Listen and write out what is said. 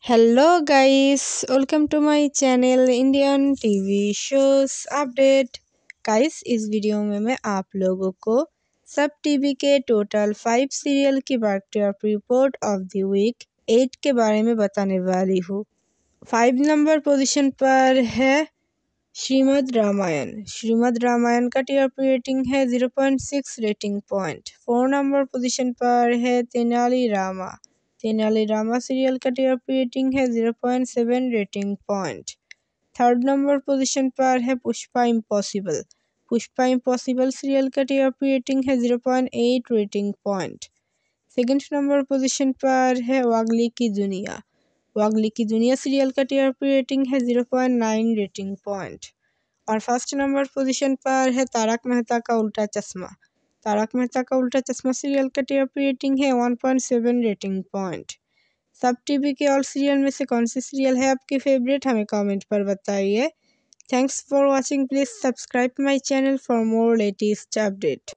Hello guys, welcome to my channel Indian TV shows update. Guys, इस video में मैं आप लोगों को सब टीवी के टोटल 5 सीरियल की biography report of the week 8 के बारे में बताने वाली हूँ। 5 नंबर पोजीशन पर है श्रीमद् रामायण। श्रीमद् रामायण का टीआरपी रेटिंग है 0.6 रेटिंग पॉइंट। 4 नंबर पोजीशन पर है तेनाली रामा। तेनाली रामा सीरियल का टीआरपी रेटिंग है 0.7 rating point. 3rd number position पर है Pushpa impossible. Pushpa impossible serial का टीआरपी रेटिंग है 0.8 rating point. 2nd number position पर है वागली की दुनिया। वागली की दुनिया सीरियल का टीआरपी रेटिंग है 0.9 रेटिंग पॉइंट। और 1st नंबर पोजीशन पर है तारक मेहता का उल्टा चश्मा। तारक मेहता का उल्टा चश्मा सीरियल का टीआरपी रेटिंग है 1.7 रेटिंग पॉइंट। सब टीवी के ऑल सीरियल में से कौन सी सीरियल है आपकी फेवरेट, हमें कमेंट पर बताइए। Thanks for watching. Please subscribe my channel for more latest update.